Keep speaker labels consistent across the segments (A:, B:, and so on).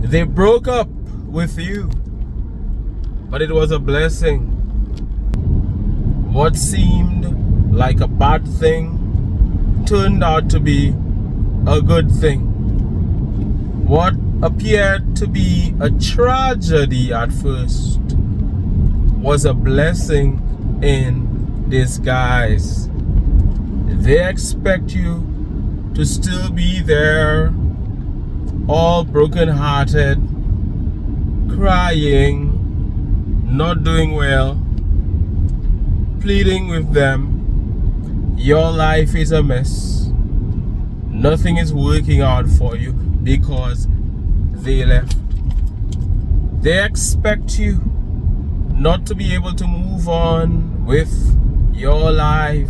A: They broke up with you, but it was a blessing. What seemed like a bad thing turned out to be a good thing. What appeared to be a tragedy at first was a blessing in disguise. They expect you to still be there, all broken-hearted, crying, not doing well, pleading with them. Your life is a mess. Nothing is working out for you because they left. They expect you not to be able to move on with your life,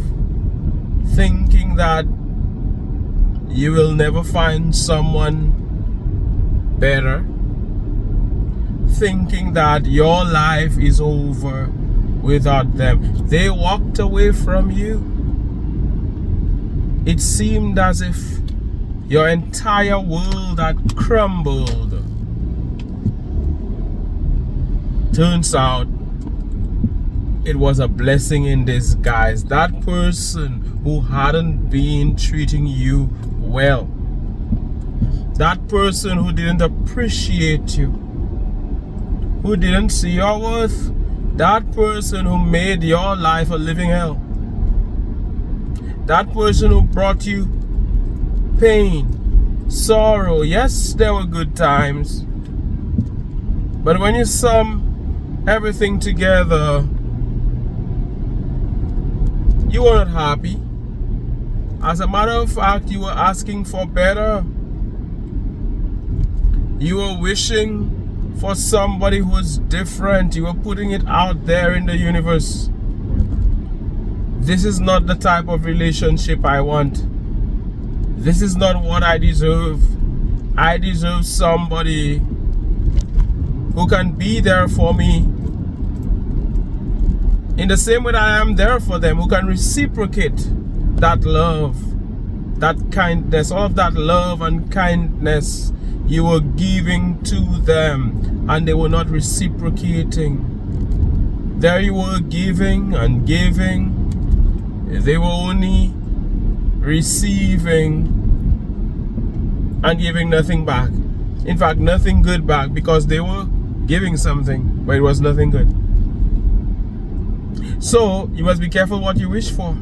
A: thinking that you will never find someone better, thinking that your life is over without them. They walked away from you. It seemed as if your entire world had crumbled. Turns out it was a blessing in disguise. That person who hadn't been treating you well, that person who didn't appreciate you, who didn't see your worth, that person who made your life a living hell, that person who brought you pain, sorrow. Yes, there were good times, but when you sum everything together, you were not happy. As a matter of fact, you were asking for better. You were wishing for somebody who was different. You were putting it out there in the universe. This is not the type of relationship I want. This is not what I deserve. I deserve somebody who can be there for me in the same way that I am there for them, who can reciprocate that love, that kindness, all of that love and kindness you were giving to them, and they were not reciprocating. There you were giving and giving, they were only receiving and giving nothing back. In fact, nothing good back, because they were giving something, but it was nothing good. So you must be careful what you wish for,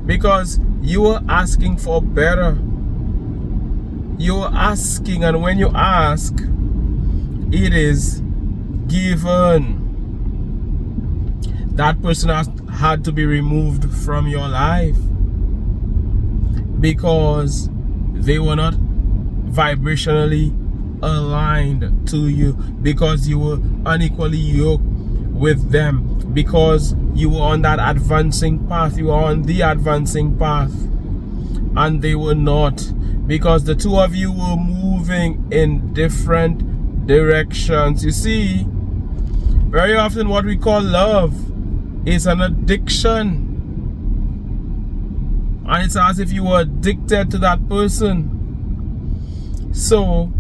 A: because you are asking for better. You are asking, and when you ask, it is given. That person had to be removed from your life because they were not vibrationally aligned to you, because you were unequally yoked with them, because you were on that advancing path, you were on the advancing path, and they were not, because the two of you were moving in different directions. You see, very often what we call love is an addiction, and it's as if you were addicted to that person. So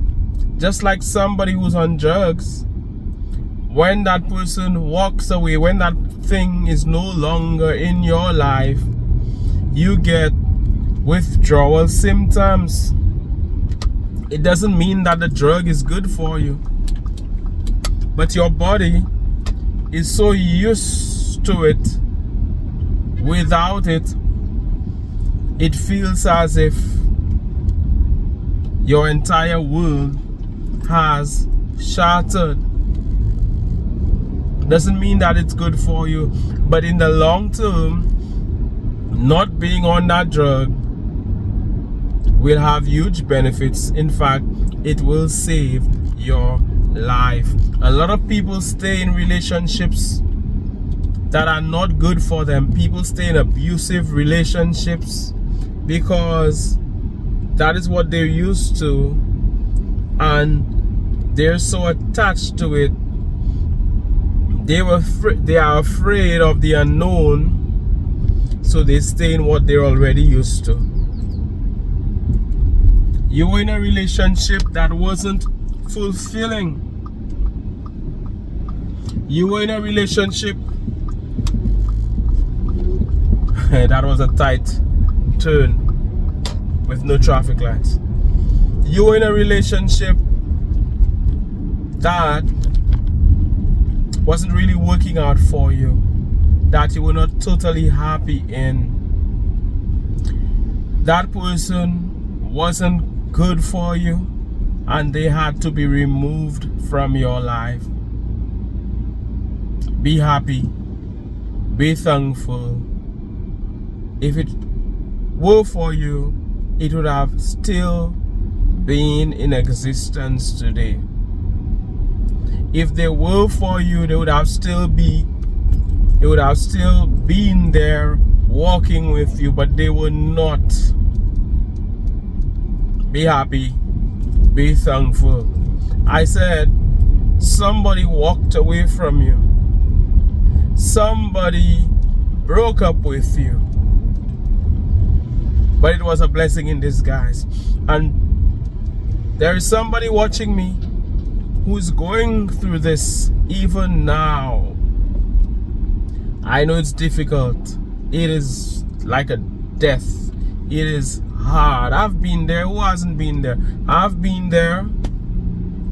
A: just like somebody who's on drugs, when that person walks away, when that thing is no longer in your life, you get withdrawal symptoms. It doesn't mean that the drug is good for you, but your body is so used to it. Without it, it feels as if your entire world has shattered. Doesn't mean that it's good for you, but in the long term, not being on that drug will have huge benefits. In fact, it will save your life. A lot of people stay in relationships that are not good for them. People stay in abusive relationships because that is what they're used to, and they're so attached to it. They are afraid of the unknown, so they stay in what they're already used to. You were in a relationship that wasn't fulfilling. You were in a relationship. That was a tight turn with no traffic lights. You were in a relationship that wasn't really working out for you, that you were not totally happy in. That person wasn't good for you, and they had to be removed from your life. Be happy, be thankful. If it were for you, it would have still been in existence today. If they were for you, they would have still been there walking with you, but they were not. Be happy, be thankful. I said somebody walked away from you. Somebody broke up with you. But it was a blessing in disguise. And there is somebody watching me who's going through this even now. I know it's difficult. It is like a death. It is hard. I've been there. Who hasn't been there? I've been there.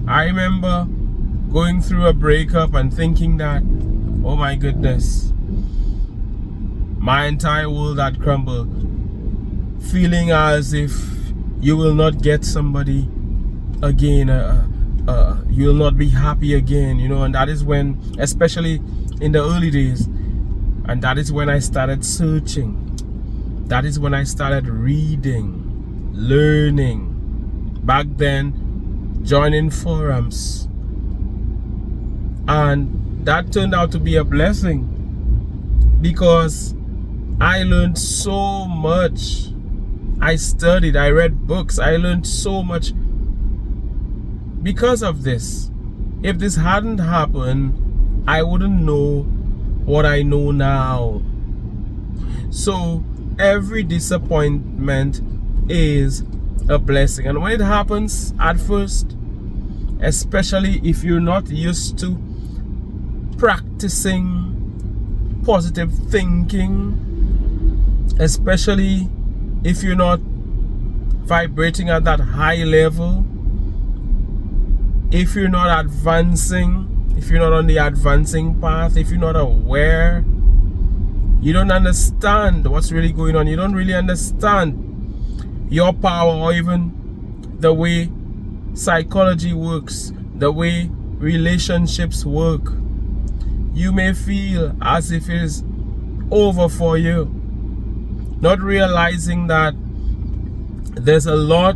A: I remember going through a breakup and thinking that, oh my goodness, my entire world had crumbled. Feeling as if you will not get somebody again, you will not be happy again, you know. And that is when, especially in the early days, and that is when I started searching. That is when I started reading, learning. Back then, joining forums, and that turned out to be a blessing because I learned so much. I studied, I read books, I learned so much because of this. If this hadn't happened, I wouldn't know what I know now. So every disappointment is a blessing. And when it happens at first, especially if you're not used to practicing positive thinking, especially if you're not vibrating at that high level, if you're not advancing, if you're not on the advancing path, if you're not aware, you don't understand what's really going on. You don't really understand your power, or even the way psychology works, the way relationships work. You may feel as if it is over for you, not realizing that there's a lot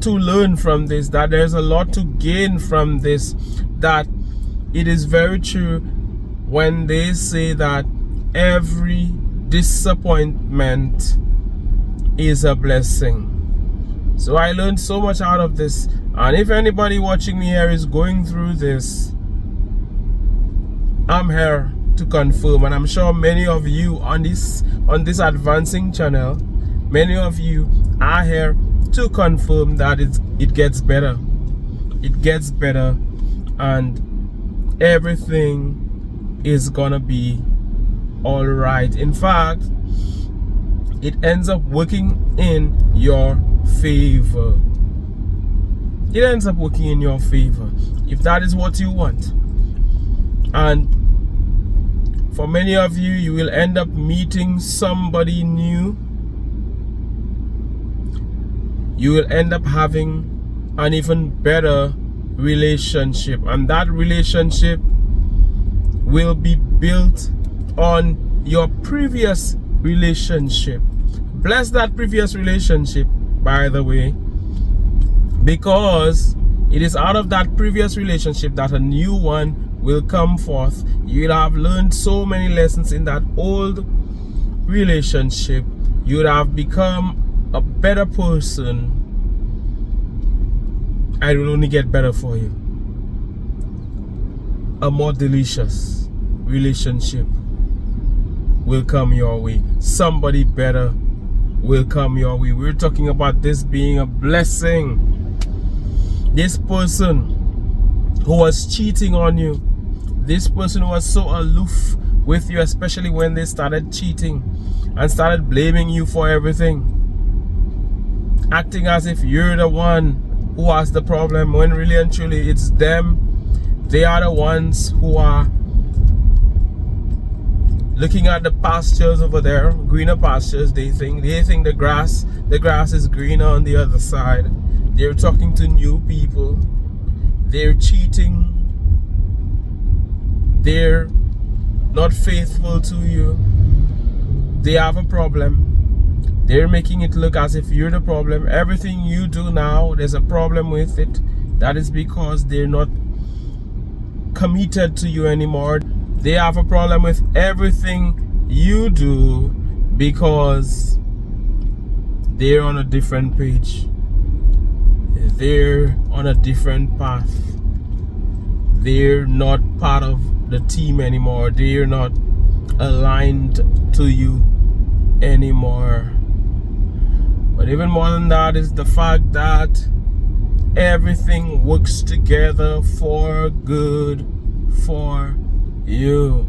A: to learn from this, that there's a lot to gain from this, that it is very true when they say that every disappointment is a blessing. So I learned so much out of this, and if anybody watching me here is going through this, I'm here to confirm, and I'm sure many of you on this advancing channel, many of you are here to confirm that it gets better. It gets better, and everything is gonna be all right. In fact, it ends up working in your favor. It ends up working in your favor if that is what you want. And for many of you, you will end up meeting somebody new. You will end up having an even better relationship, and that relationship will be built on your previous relationship. Bless that previous relationship, by the way, because it is out of that previous relationship that a new one will come forth. You'll have learned so many lessons in that old relationship. You'll have become a better person. It will only get better for you. A more delicious relationship will come your way. Somebody better will come your way. We're talking about this being a blessing. This person who was cheating on you, this person who was so aloof with you, especially when they started cheating and started blaming you for everything, acting as if you're the one who has the problem, when really and truly it's them. They are the ones who are looking at the pastures over there, greener pastures. They think the grass is greener on the other side. They're talking to new people. They're cheating. They're not faithful to you. They have a problem. They're making it look as if you're the problem. Everything you do now, there's a problem with it. That is because they're not committed to you anymore. They have a problem with everything you do because they're on a different page. They're on a different path. They're not part of the team anymore. They're not aligned to you anymore. But even more than that is the fact that everything works together for good for you.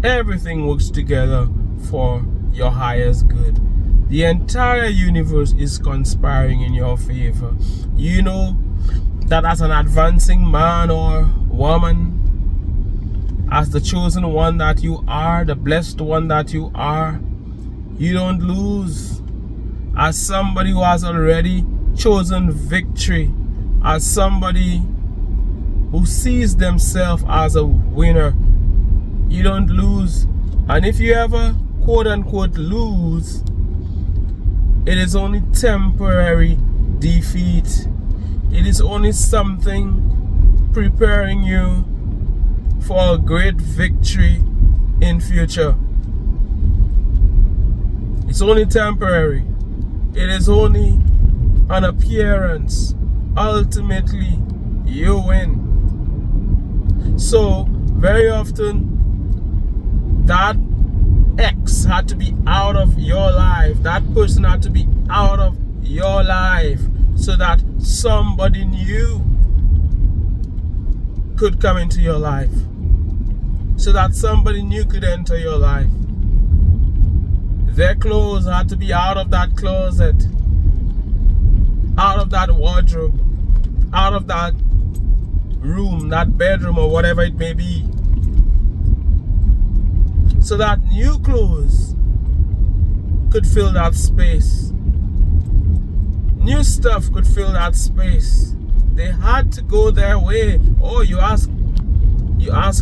A: Everything works together for your highest good. The entire universe is conspiring in your favor. You know that as an advancing man or woman, as the chosen one that you are, the blessed one that you are, you don't lose. As somebody who has already chosen victory, as somebody who sees themselves as a winner, you don't lose. And if you ever quote unquote lose, it is only temporary defeat. It is only something preparing you for a great victory in future. It's only temporary. It is only an appearance. Ultimately, you win. So, very often, that ex had to be out of your life. That person had to be out of your life so that somebody new could come into your life. So that somebody new could enter your life. Their clothes had to be out of that closet, out of that wardrobe, out of that room, that bedroom, or whatever it may be, so that new clothes could fill that space. New stuff could fill that space. They had to go their way. Oh, you ask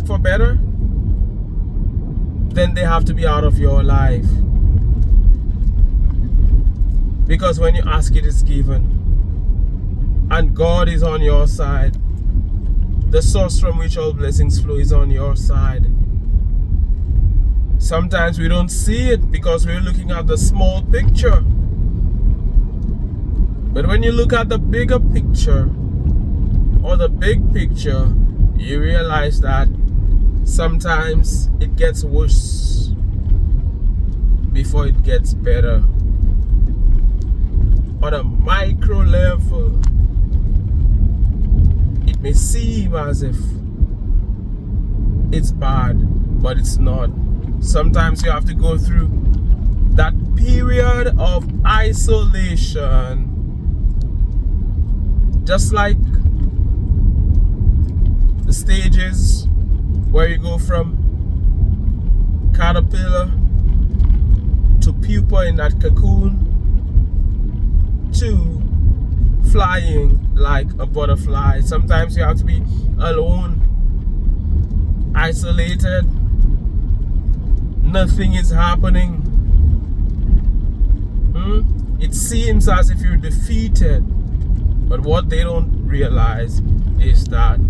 A: for better? Then they have to be out of your life. Because when you ask, it is given. And God is on your side. The source from which all blessings flow is on your side. Sometimes we don't see it because we're looking at the small picture. But when you look at the bigger picture, or the big picture, you realize that sometimes it gets worse before it gets better. On a micro level, it may seem as if it's bad, but it's not. Sometimes you have to go through that period of isolation, just like the stages where you go from caterpillar to pupa in that cocoon to flying like a butterfly. Sometimes you have to be alone, isolated. Nothing is happening. It seems as if you're defeated, but what they don't realize is that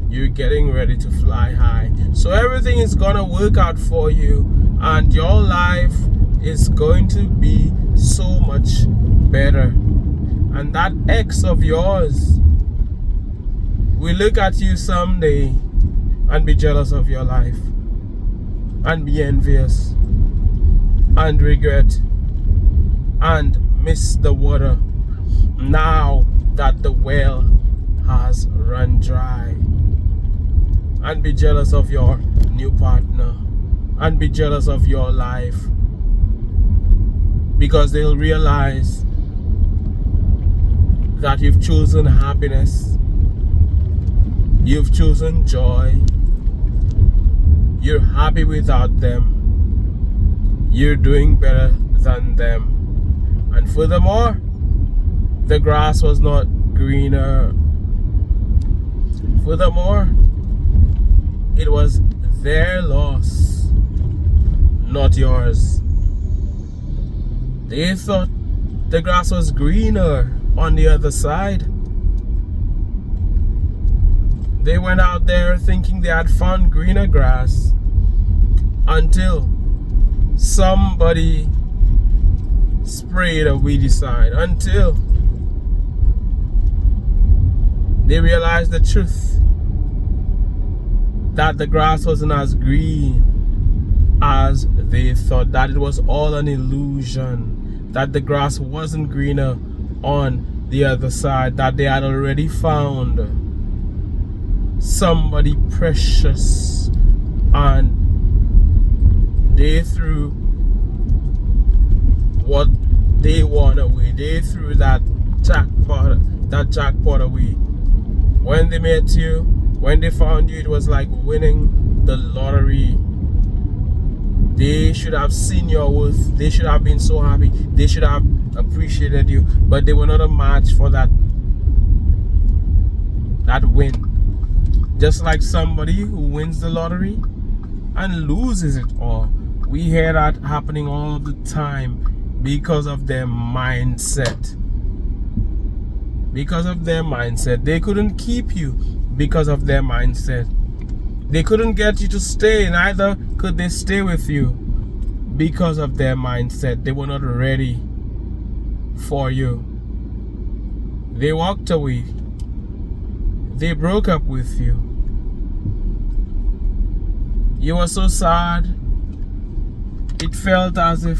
A: you're getting ready to fly high. So everything is gonna work out for you, and your life is going to be so much better. And that ex of yours will look at you someday and be jealous of your life, and be envious, and regret, and miss the water now that the well and be jealous of your new partner and be jealous of your life, because they'll realize that you've chosen happiness, you've chosen joy, you're happy without them, you're doing better than them, and furthermore, the grass was not greener. Furthermore, it was their loss, not yours. They thought the grass was greener on the other side. They went out there thinking they had found greener grass until somebody sprayed a weedicide, until they realized the truth, that the grass wasn't as green as they thought, that it was all an illusion, that the grass wasn't greener on the other side, that they had already found somebody precious, and they threw what they want away. They threw that jackpot away. When they met you, when they found you, it was like winning the lottery. They should have seen your worth. They should have been so happy. They should have appreciated you, but they were not a match for that win. Just like somebody who wins the lottery and loses it all. We hear that happening all the time because of their mindset. Because of their mindset. They couldn't keep you because of their mindset. They couldn't get you to stay, neither could they stay with you because of their mindset. They were not ready for you. They walked away. They broke up with you. You were so sad. It felt as if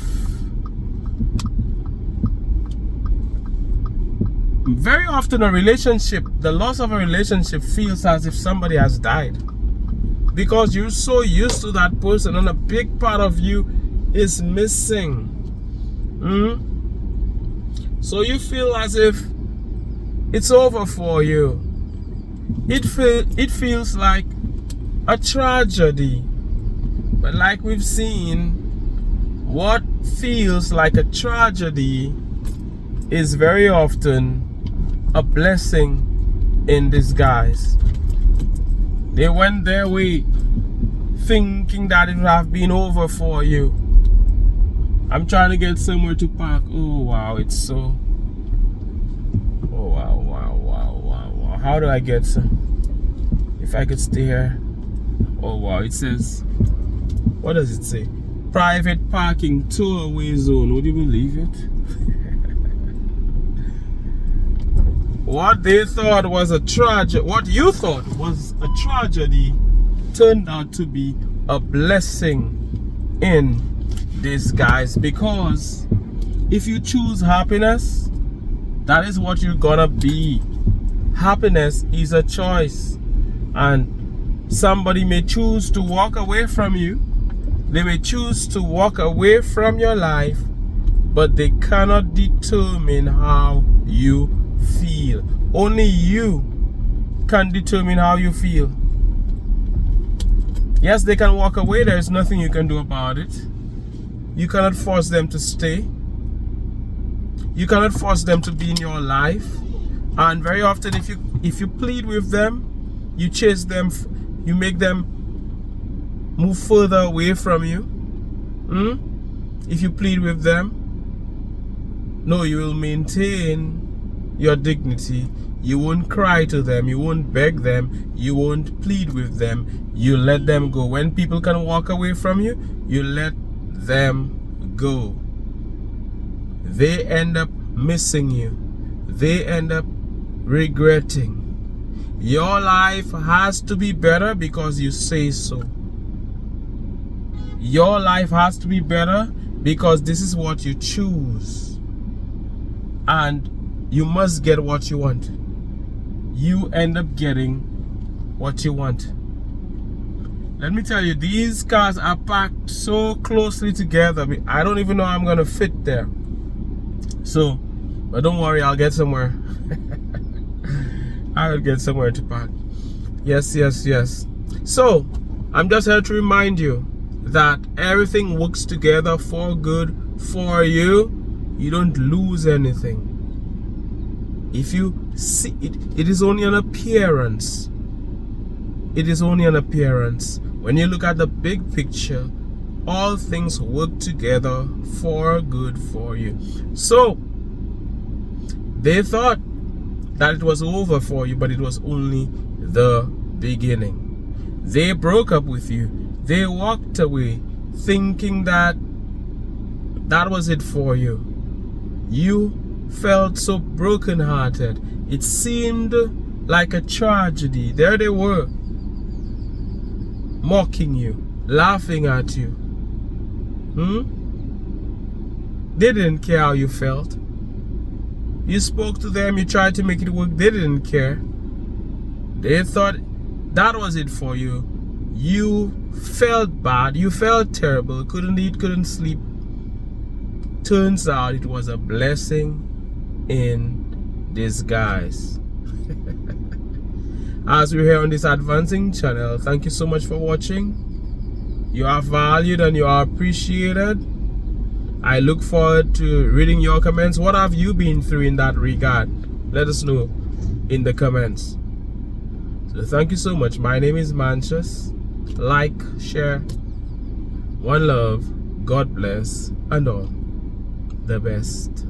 A: very often the loss of a relationship feels as if somebody has died, because you're so used to that person and a big part of you is missing. So you feel as if it's over for you. It feels like a tragedy. But like we've seen, what feels like a tragedy is very often a blessing in disguise. They went their way thinking that it would have been over for you. I'm trying to get somewhere to park. Oh wow, it's so... Oh wow. How do I get some? If I could stay here. Oh wow, it says... What does it say? Private parking two-away zone. Would you believe it? What they thought was a tragedy, what you thought was a tragedy, turned out to be a blessing in disguise. Because if you choose happiness, that is what you're gonna be. Happiness is a choice, and somebody may choose to walk away from you. They may choose to walk away from your life, but they cannot determine how you feel. Only you can determine how you feel. Yes, they can walk away. There is nothing you can do about it. You cannot force them to stay. You cannot force them to be in your life. And very often, if you plead with them, you chase them, you make them move further away from you. If you plead with them, no, you will maintain your dignity. You won't cry to them, you won't beg them, you won't plead with them. You let them go. When people can walk away from you, you let them go. They end up missing you. They end up regretting. Your life has to be better because you say so. Your life has to be better because this is what you choose. And you must get what you want. You end up getting what you want. Let me tell you, these cars are packed so closely together. I don't even know how I'm gonna fit there. So, but don't worry, I'll get somewhere. I will get somewhere to park. Yes, yes, yes. So, I'm just here to remind you that everything works together for good for you. You don't lose anything. If you see it, it is only an appearance. It is only an appearance. When you look at the big picture, all things work together for good for you. So, they thought that it was over for you, but it was only the beginning. They broke up with you. They walked away thinking that that was it for you. You felt so brokenhearted. It seemed like a tragedy. There they were, mocking you, laughing at you. They didn't care how you felt. You spoke to them, you tried to make it work, they didn't care. They thought that was it for you. You felt bad, you felt terrible, couldn't eat, couldn't sleep. Turns out it was a blessing in disguise. As we're here on this advancing channel, thank you so much for watching. You are valued and you are appreciated. I look forward to reading your comments. What have you been through in that regard? Let us know in the comments. So thank you so much. My name is Mantius. Like, share. One love. God bless. And all the best.